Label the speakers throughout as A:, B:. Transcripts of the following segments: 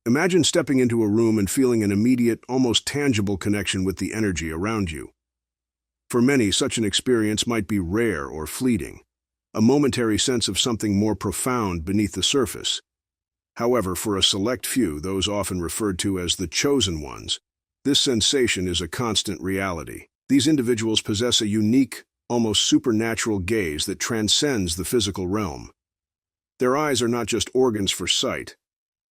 A: Imagine stepping into a room and feeling an immediate, almost tangible connection with the energy around you. For many, such an experience might be rare or fleeting, a momentary sense of something more profound beneath the surface. However, for a select few, those often referred to as the chosen ones, this sensation is a constant reality. These individuals possess a unique, almost supernatural gaze that transcends the physical realm. Their eyes are not just organs for sight,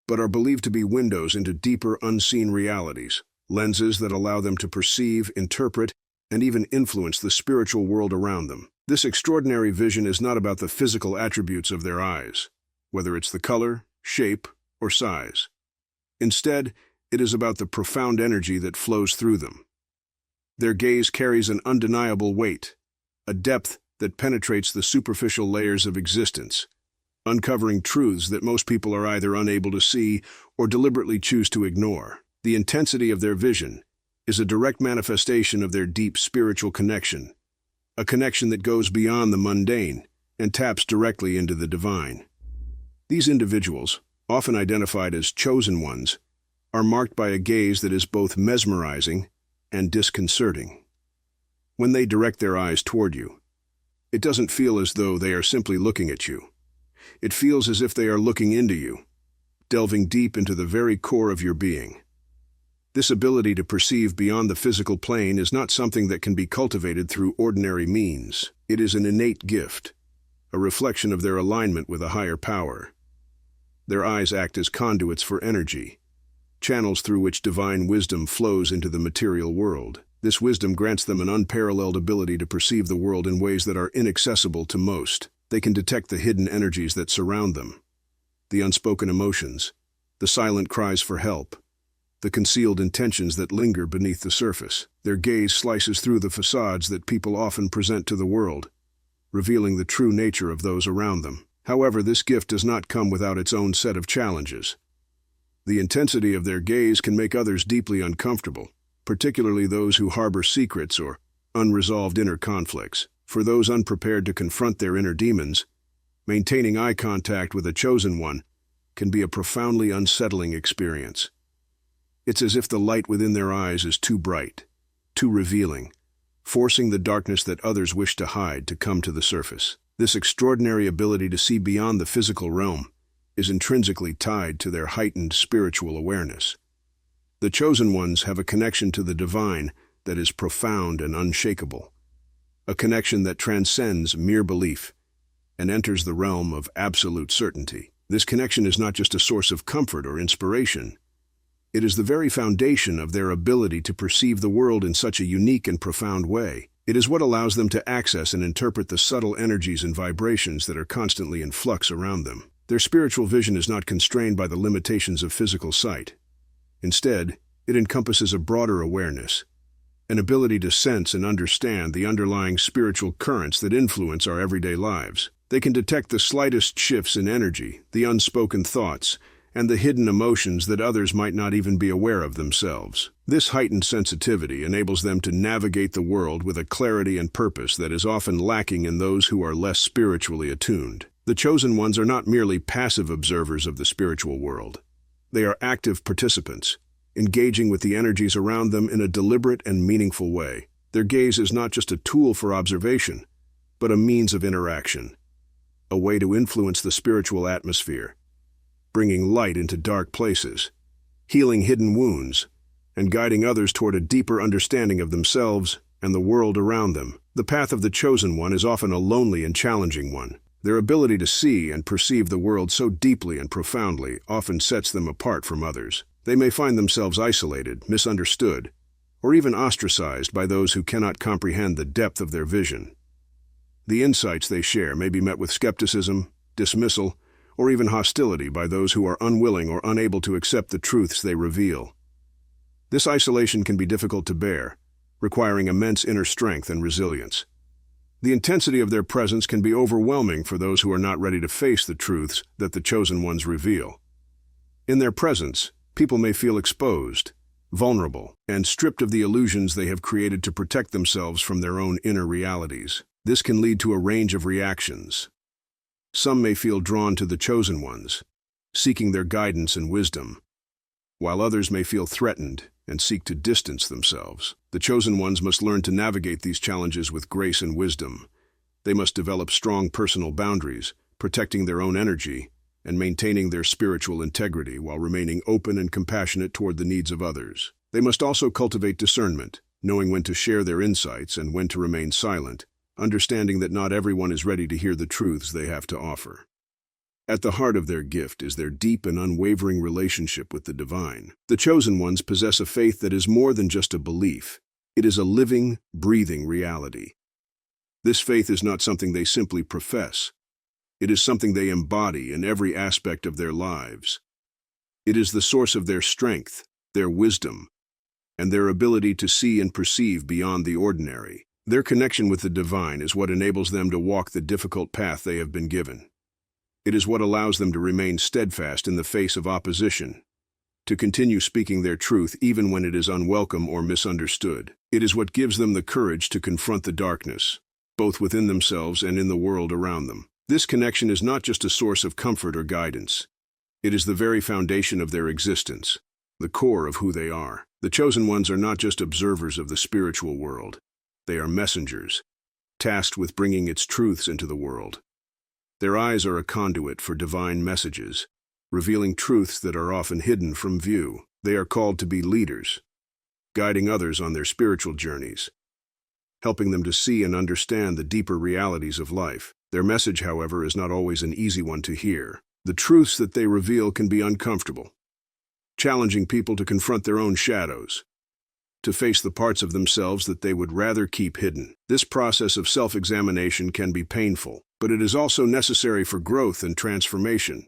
A: but are believed to be windows into deeper, unseen realities, lenses that allow them to perceive, interpret, and even influence the spiritual world around them. This extraordinary vision is not about the physical attributes of their eyes, whether it's the color, shape, or size. Instead, it is about the profound energy that flows through them. Their gaze carries an undeniable weight, a depth that penetrates the superficial layers of existence, uncovering truths that most people are either unable to see or deliberately choose to ignore. The intensity of their vision is a direct manifestation of their deep spiritual connection, a connection that goes beyond the mundane and taps directly into the divine. These individuals, often identified as chosen ones, are marked by a gaze that is both mesmerizing and disconcerting. When they direct their eyes toward you, it doesn't feel as though they are simply looking at you. It feels as if they are looking into you, delving deep into the very core of your being. This ability to perceive beyond the physical plane is not something that can be cultivated through ordinary means. It is an innate gift, a reflection of their alignment with a higher power. Their eyes act as conduits for energy, channels through which divine wisdom flows into the material world. This wisdom grants them an unparalleled ability to perceive the world in ways that are inaccessible to most. They can detect the hidden energies that surround them, the unspoken emotions, the silent cries for help, the concealed intentions that linger beneath the surface. Their gaze slices through the facades that people often present to the world, revealing the true nature of those around them. However, this gift does not come without its own set of challenges. The intensity of their gaze can make others deeply uncomfortable, particularly those who harbor secrets or unresolved inner conflicts. For those unprepared to confront their inner demons, maintaining eye contact with a chosen one can be a profoundly unsettling experience. It's as if the light within their eyes is too bright, too revealing, forcing the darkness that others wish to hide to come to the surface. This extraordinary ability to see beyond the physical realm is intrinsically tied to their heightened spiritual awareness. The chosen ones have a connection to the divine that is profound and unshakable, a connection that transcends mere belief and enters the realm of absolute certainty. This connection is not just a source of comfort or inspiration. It is the very foundation of their ability to perceive the world in such a unique and profound way. It is what allows them to access and interpret the subtle energies and vibrations that are constantly in flux around them. Their spiritual vision is not constrained by the limitations of physical sight. Instead, it encompasses a broader awareness, an ability to sense and understand the underlying spiritual currents that influence our everyday lives. They can detect the slightest shifts in energy, the unspoken thoughts, and the hidden emotions that others might not even be aware of themselves. This heightened sensitivity enables them to navigate the world with a clarity and purpose that is often lacking in those who are less spiritually attuned. The chosen ones are not merely passive observers of the spiritual world. They are active participants, engaging with the energies around them in a deliberate and meaningful way. Their gaze is not just a tool for observation, but a means of interaction, a way to influence the spiritual atmosphere, bringing light into dark places, healing hidden wounds, and guiding others toward a deeper understanding of themselves and the world around them. The path of the chosen one is often a lonely and challenging one. Their ability to see and perceive the world so deeply and profoundly often sets them apart from others. They may find themselves isolated, misunderstood, or even ostracized by those who cannot comprehend the depth of their vision. The insights they share may be met with skepticism, dismissal, or even hostility by those who are unwilling or unable to accept the truths they reveal. This isolation can be difficult to bear, requiring immense inner strength and resilience. The intensity of their presence can be overwhelming for those who are not ready to face the truths that the chosen ones reveal. In their presence, people may feel exposed, vulnerable, and stripped of the illusions they have created to protect themselves from their own inner realities. This can lead to a range of reactions. Some may feel drawn to the chosen ones, seeking their guidance and wisdom, while others may feel threatened and seek to distance themselves. The chosen ones must learn to navigate these challenges with grace and wisdom. They must develop strong personal boundaries, protecting their own energy and maintaining their spiritual integrity while remaining open and compassionate toward the needs of others. They must also cultivate discernment, knowing when to share their insights and when to remain silent, understanding that not everyone is ready to hear the truths they have to offer. At the heart of their gift is their deep and unwavering relationship with the divine. The chosen ones possess a faith that is more than just a belief. It is a living, breathing reality. This faith is not something they simply profess. It is something they embody in every aspect of their lives. It is the source of their strength, their wisdom, and their ability to see and perceive beyond the ordinary. Their connection with the divine is what enables them to walk the difficult path they have been given. It is what allows them to remain steadfast in the face of opposition, to continue speaking their truth even when it is unwelcome or misunderstood. It is what gives them the courage to confront the darkness, both within themselves and in the world around them. This connection is not just a source of comfort or guidance. It is the very foundation of their existence, the core of who they are. The chosen ones are not just observers of the spiritual world. They are messengers, tasked with bringing its truths into the world. Their eyes are a conduit for divine messages, revealing truths that are often hidden from view. They are called to be leaders, guiding others on their spiritual journeys, helping them to see and understand the deeper realities of life. Their message, however, is not always an easy one to hear. The truths that they reveal can be uncomfortable, challenging people to confront their own shadows, to face the parts of themselves that they would rather keep hidden. This process of self-examination can be painful, but it is also necessary for growth and transformation.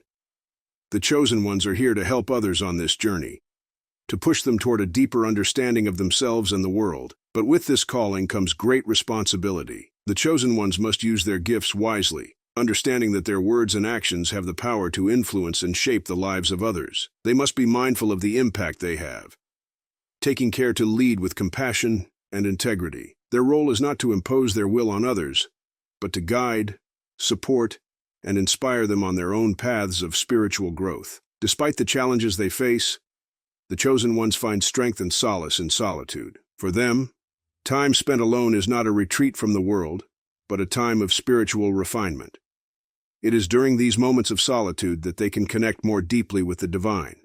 A: The chosen ones are here to help others on this journey, to push them toward a deeper understanding of themselves and the world. But with this calling comes great responsibility. The chosen ones must use their gifts wisely, understanding that their words and actions have the power to influence and shape the lives of others. They must be mindful of the impact they have, taking care to lead with compassion and integrity. Their role is not to impose their will on others, but to guide, support, and inspire them on their own paths of spiritual growth. Despite the challenges they face, the chosen ones find strength and solace in solitude. For them, time spent alone is not a retreat from the world, but a time of spiritual refinement. It is during these moments of solitude that they can connect more deeply with the divine,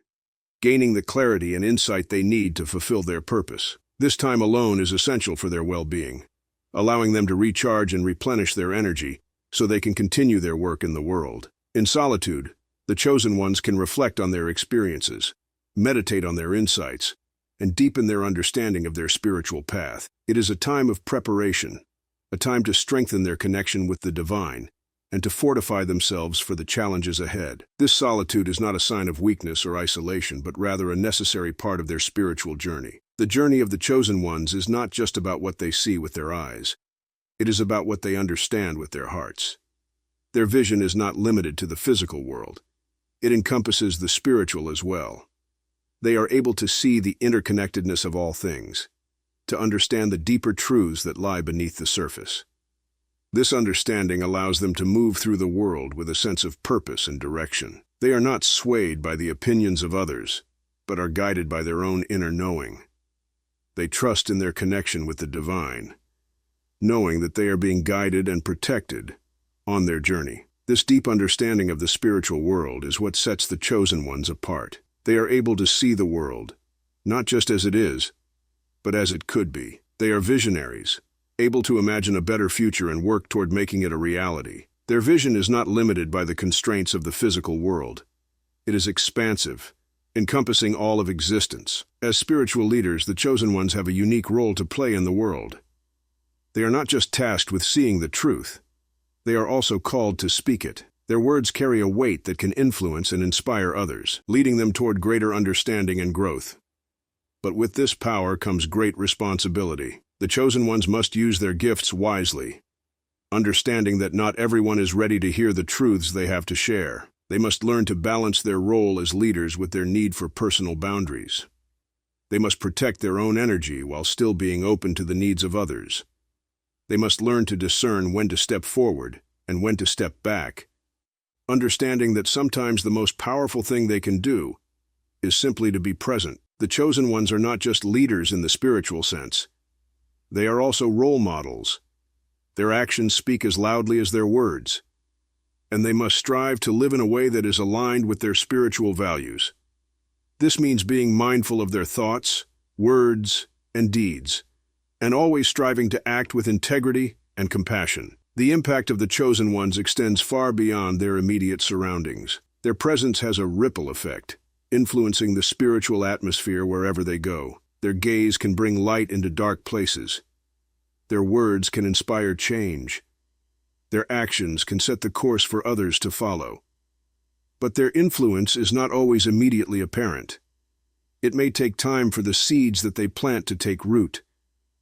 A: gaining the clarity and insight they need to fulfill their purpose. This time alone is essential for their well-being, allowing them to recharge and replenish their energy so they can continue their work in the world. In solitude, the chosen ones can reflect on their experiences, meditate on their insights, and deepen their understanding of their spiritual path. It is a time of preparation, a time to strengthen their connection with the divine, and to fortify themselves for the challenges ahead. This solitude is not a sign of weakness or isolation, but rather a necessary part of their spiritual journey. The journey of the chosen ones is not just about what they see with their eyes. It is about what they understand with their hearts. Their vision is not limited to the physical world. It encompasses the spiritual as well. They are able to see the interconnectedness of all things, to understand the deeper truths that lie beneath the surface. This understanding allows them to move through the world with a sense of purpose and direction. They are not swayed by the opinions of others, but are guided by their own inner knowing. They trust in their connection with the divine, knowing that they are being guided and protected on their journey. This deep understanding of the spiritual world is what sets the chosen ones apart. They are able to see the world, not just as it is, but as it could be. They are visionaries, able to imagine a better future and work toward making it a reality. Their vision is not limited by the constraints of the physical world. It is expansive, encompassing all of existence. As spiritual leaders, the chosen ones have a unique role to play in the world. They are not just tasked with seeing the truth. They are also called to speak it. Their words carry a weight that can influence and inspire others, leading them toward greater understanding and growth. But with this power comes great responsibility. The chosen ones must use their gifts wisely, understanding that not everyone is ready to hear the truths they have to share. They must learn to balance their role as leaders with their need for personal boundaries. They must protect their own energy while still being open to the needs of others. They must learn to discern when to step forward and when to step back, understanding that sometimes the most powerful thing they can do is simply to be present. The chosen ones are not just leaders in the spiritual sense. They are also role models. Their actions speak as loudly as their words, and they must strive to live in a way that is aligned with their spiritual values. This means being mindful of their thoughts, words, and deeds, and always striving to act with integrity and compassion. The impact of the chosen ones extends far beyond their immediate surroundings. Their presence has a ripple effect, influencing the spiritual atmosphere wherever they go. Their gaze can bring light into dark places. Their words can inspire change. Their actions can set the course for others to follow. But their influence is not always immediately apparent. It may take time for the seeds that they plant to take root,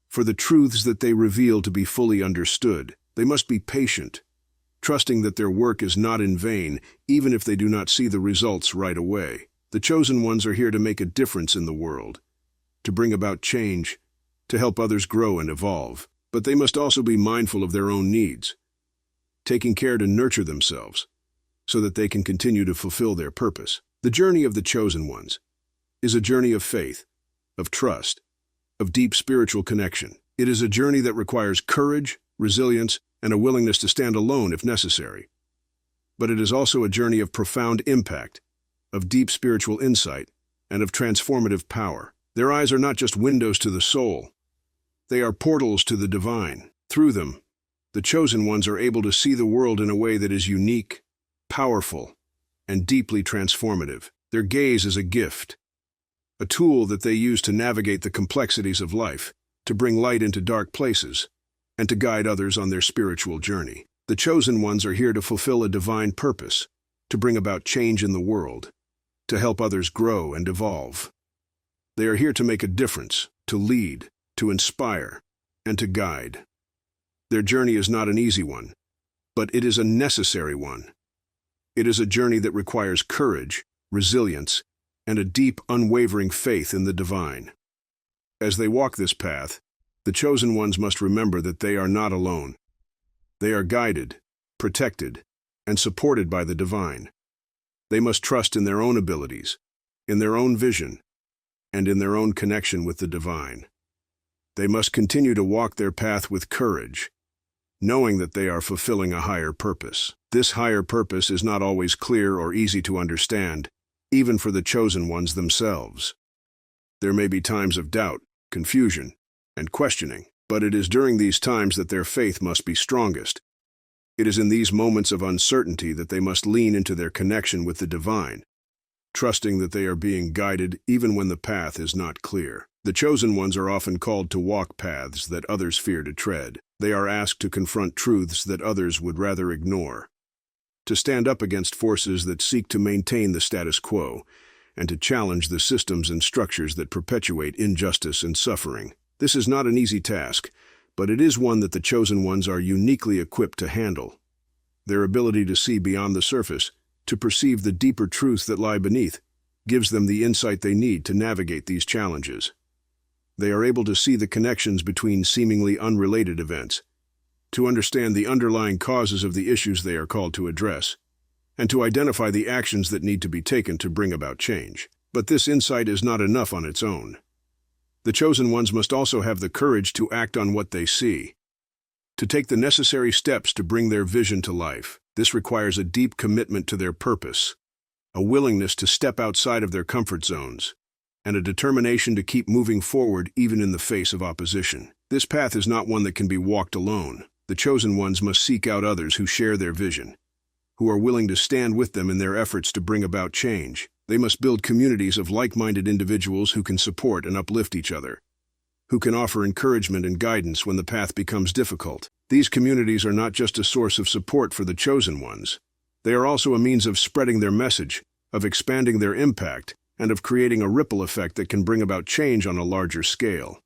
A: for the truths that they reveal to be fully understood. They must be patient, trusting that their work is not in vain, even if they do not see the results right away. The chosen ones are here to make a difference in the world, to bring about change, to help others grow and evolve. But they must also be mindful of their own needs, taking care to nurture themselves so that they can continue to fulfill their purpose. The journey of the chosen ones is a journey of faith, of trust, of deep spiritual connection. It is a journey that requires courage, resilience, and a willingness to stand alone if necessary. But it is also a journey of profound impact, of deep spiritual insight, and of transformative power. Their eyes are not just windows to the soul. They are portals to the divine. Through them, the chosen ones are able to see the world in a way that is unique, powerful, and deeply transformative. Their gaze is a gift, a tool that they use to navigate the complexities of life, to bring light into dark places, and to guide others on their spiritual journey. The chosen ones are here to fulfill a divine purpose, to bring about change in the world, to help others grow and evolve. They are here to make a difference, to lead, to inspire, and to guide. Their journey is not an easy one, but it is a necessary one. It is a journey that requires courage, resilience, and a deep, unwavering faith in the divine. As they walk this path, the chosen ones must remember that they are not alone. They are guided, protected, and supported by the divine. They must trust in their own abilities, in their own vision, and in their own connection with the divine. They must continue to walk their path with courage, knowing that they are fulfilling a higher purpose. This higher purpose is not always clear or easy to understand, even for the chosen ones themselves. There may be times of doubt, confusion, and questioning, but it is during these times that their faith must be strongest. It is in these moments of uncertainty that they must lean into their connection with the divine, trusting that they are being guided even when the path is not clear. The chosen ones are often called to walk paths that others fear to tread. They are asked to confront truths that others would rather ignore, to stand up against forces that seek to maintain the status quo, and to challenge the systems and structures that perpetuate injustice and suffering. This is not an easy task, but it is one that the chosen ones are uniquely equipped to handle. Their ability to see beyond the surface, to perceive the deeper truths that lie beneath, gives them the insight they need to navigate these challenges. They are able to see the connections between seemingly unrelated events, to understand the underlying causes of the issues they are called to address, and to identify the actions that need to be taken to bring about change. But this insight is not enough on its own. The chosen ones must also have the courage to act on what they see, to take the necessary steps to bring their vision to life. This requires a deep commitment to their purpose, a willingness to step outside of their comfort zones, and a determination to keep moving forward even in the face of opposition. This path is not one that can be walked alone. The chosen ones must seek out others who share their vision, who are willing to stand with them in their efforts to bring about change. They must build communities of like-minded individuals who can support and uplift each other, who can offer encouragement and guidance when the path becomes difficult. These communities are not just a source of support for the chosen ones. They are also a means of spreading their message, of expanding their impact, and of creating a ripple effect that can bring about change on a larger scale.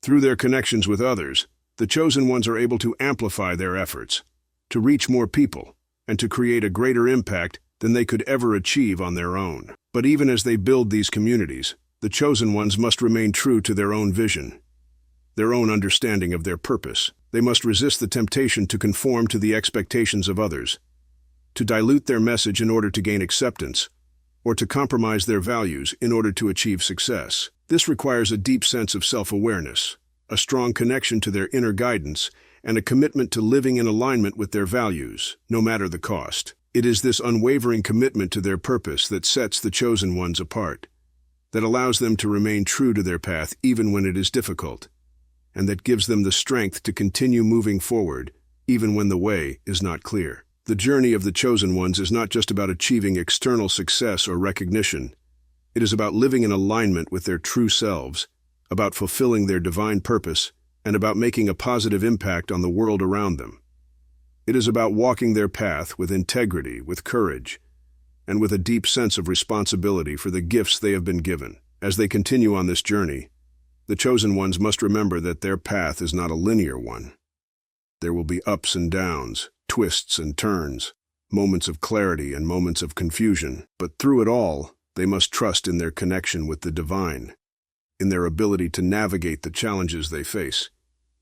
A: Through their connections with others, the chosen ones are able to amplify their efforts, to reach more people, and to create a greater impact than they could ever achieve on their own. But even as they build these communities, the chosen ones must remain true to their own vision, their own understanding of their purpose. They must resist the temptation to conform to the expectations of others, to dilute their message in order to gain acceptance, or to compromise their values in order to achieve success. This requires a deep sense of self-awareness, a strong connection to their inner guidance, and a commitment to living in alignment with their values, no matter the cost. It is this unwavering commitment to their purpose that sets the chosen ones apart, that allows them to remain true to their path even when it is difficult, and that gives them the strength to continue moving forward even when the way is not clear. The journey of the chosen ones is not just about achieving external success or recognition. It is about living in alignment with their true selves, about fulfilling their divine purpose, and about making a positive impact on the world around them. It is about walking their path with integrity, with courage, and with a deep sense of responsibility for the gifts they have been given. As they continue on this journey, the chosen ones must remember that their path is not a linear one. There will be ups and downs, twists and turns, moments of clarity and moments of confusion, but through it all, they must trust in their connection with the divine, in their ability to navigate the challenges they face,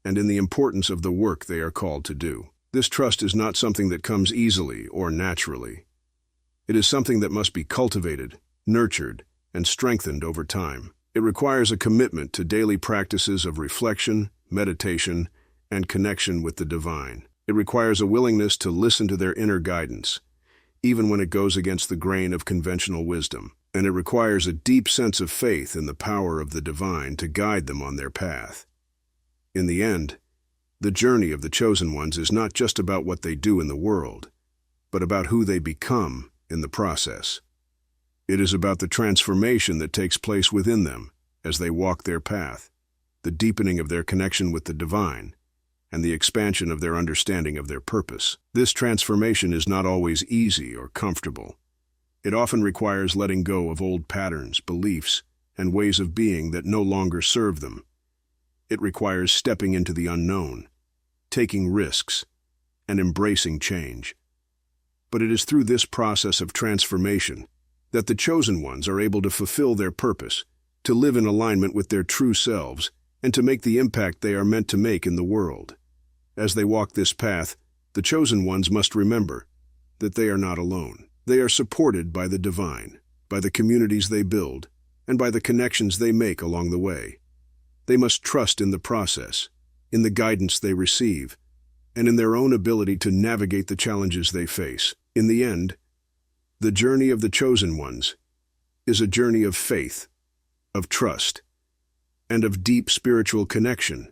A: and in the importance of the work they are called to do. This trust is not something that comes easily or naturally. It is something that must be cultivated, nurtured, and strengthened over time. It requires a commitment to daily practices of reflection, meditation, and connection with the divine. It requires a willingness to listen to their inner guidance, even when it goes against the grain of conventional wisdom. And it requires a deep sense of faith in the power of the divine to guide them on their path. In the end, the journey of the chosen ones is not just about what they do in the world, but about who they become in the process. It is about the transformation that takes place within them as they walk their path, the deepening of their connection with the divine, and the expansion of their understanding of their purpose. This transformation is not always easy or comfortable. It often requires letting go of old patterns, beliefs, and ways of being that no longer serve them. It requires stepping into the unknown, taking risks, and embracing change. But it is through this process of transformation that the chosen ones are able to fulfill their purpose, to live in alignment with their true selves, and to make the impact they are meant to make in the world. As they walk this path, the chosen ones must remember that they are not alone. They are supported by the divine, by the communities they build, and by the connections they make along the way. They must trust in the process, in the guidance they receive, and in their own ability to navigate the challenges they face. In the end, the journey of the chosen ones is a journey of faith, of trust, and of deep spiritual connection.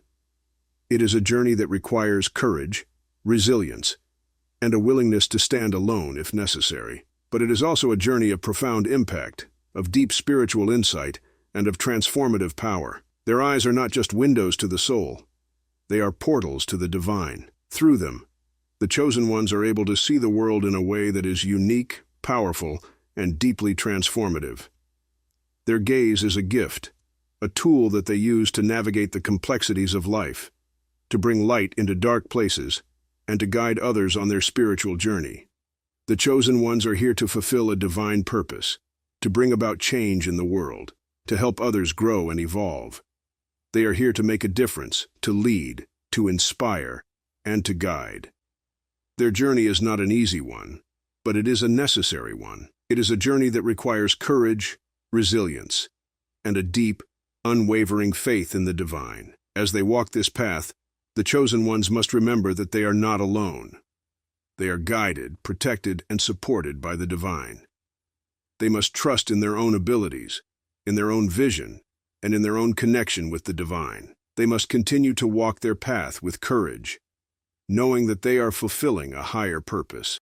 A: It is a journey that requires courage, resilience, and a willingness to stand alone if necessary. But it is also a journey of profound impact, of deep spiritual insight, and of transformative power. Their eyes are not just windows to the soul. They are portals to the divine. Through them, the chosen ones are able to see the world in a way that is unique, powerful, and deeply transformative. Their gaze is a gift, a tool that they use to navigate the complexities of life, to bring light into dark places, and to guide others on their spiritual journey. The chosen ones are here to fulfill a divine purpose, to bring about change in the world, to help others grow and evolve. They are here to make a difference, to lead, to inspire, and to guide. Their journey is not an easy one, but it is a necessary one. It is a journey that requires courage, resilience, and a deep, unwavering faith in the divine. As they walk this path, the chosen ones must remember that they are not alone. They are guided, protected, and supported by the divine. They must trust in their own abilities, in their own vision, and in their own connection with the divine. They must continue to walk their path with courage, knowing that they are fulfilling a higher purpose.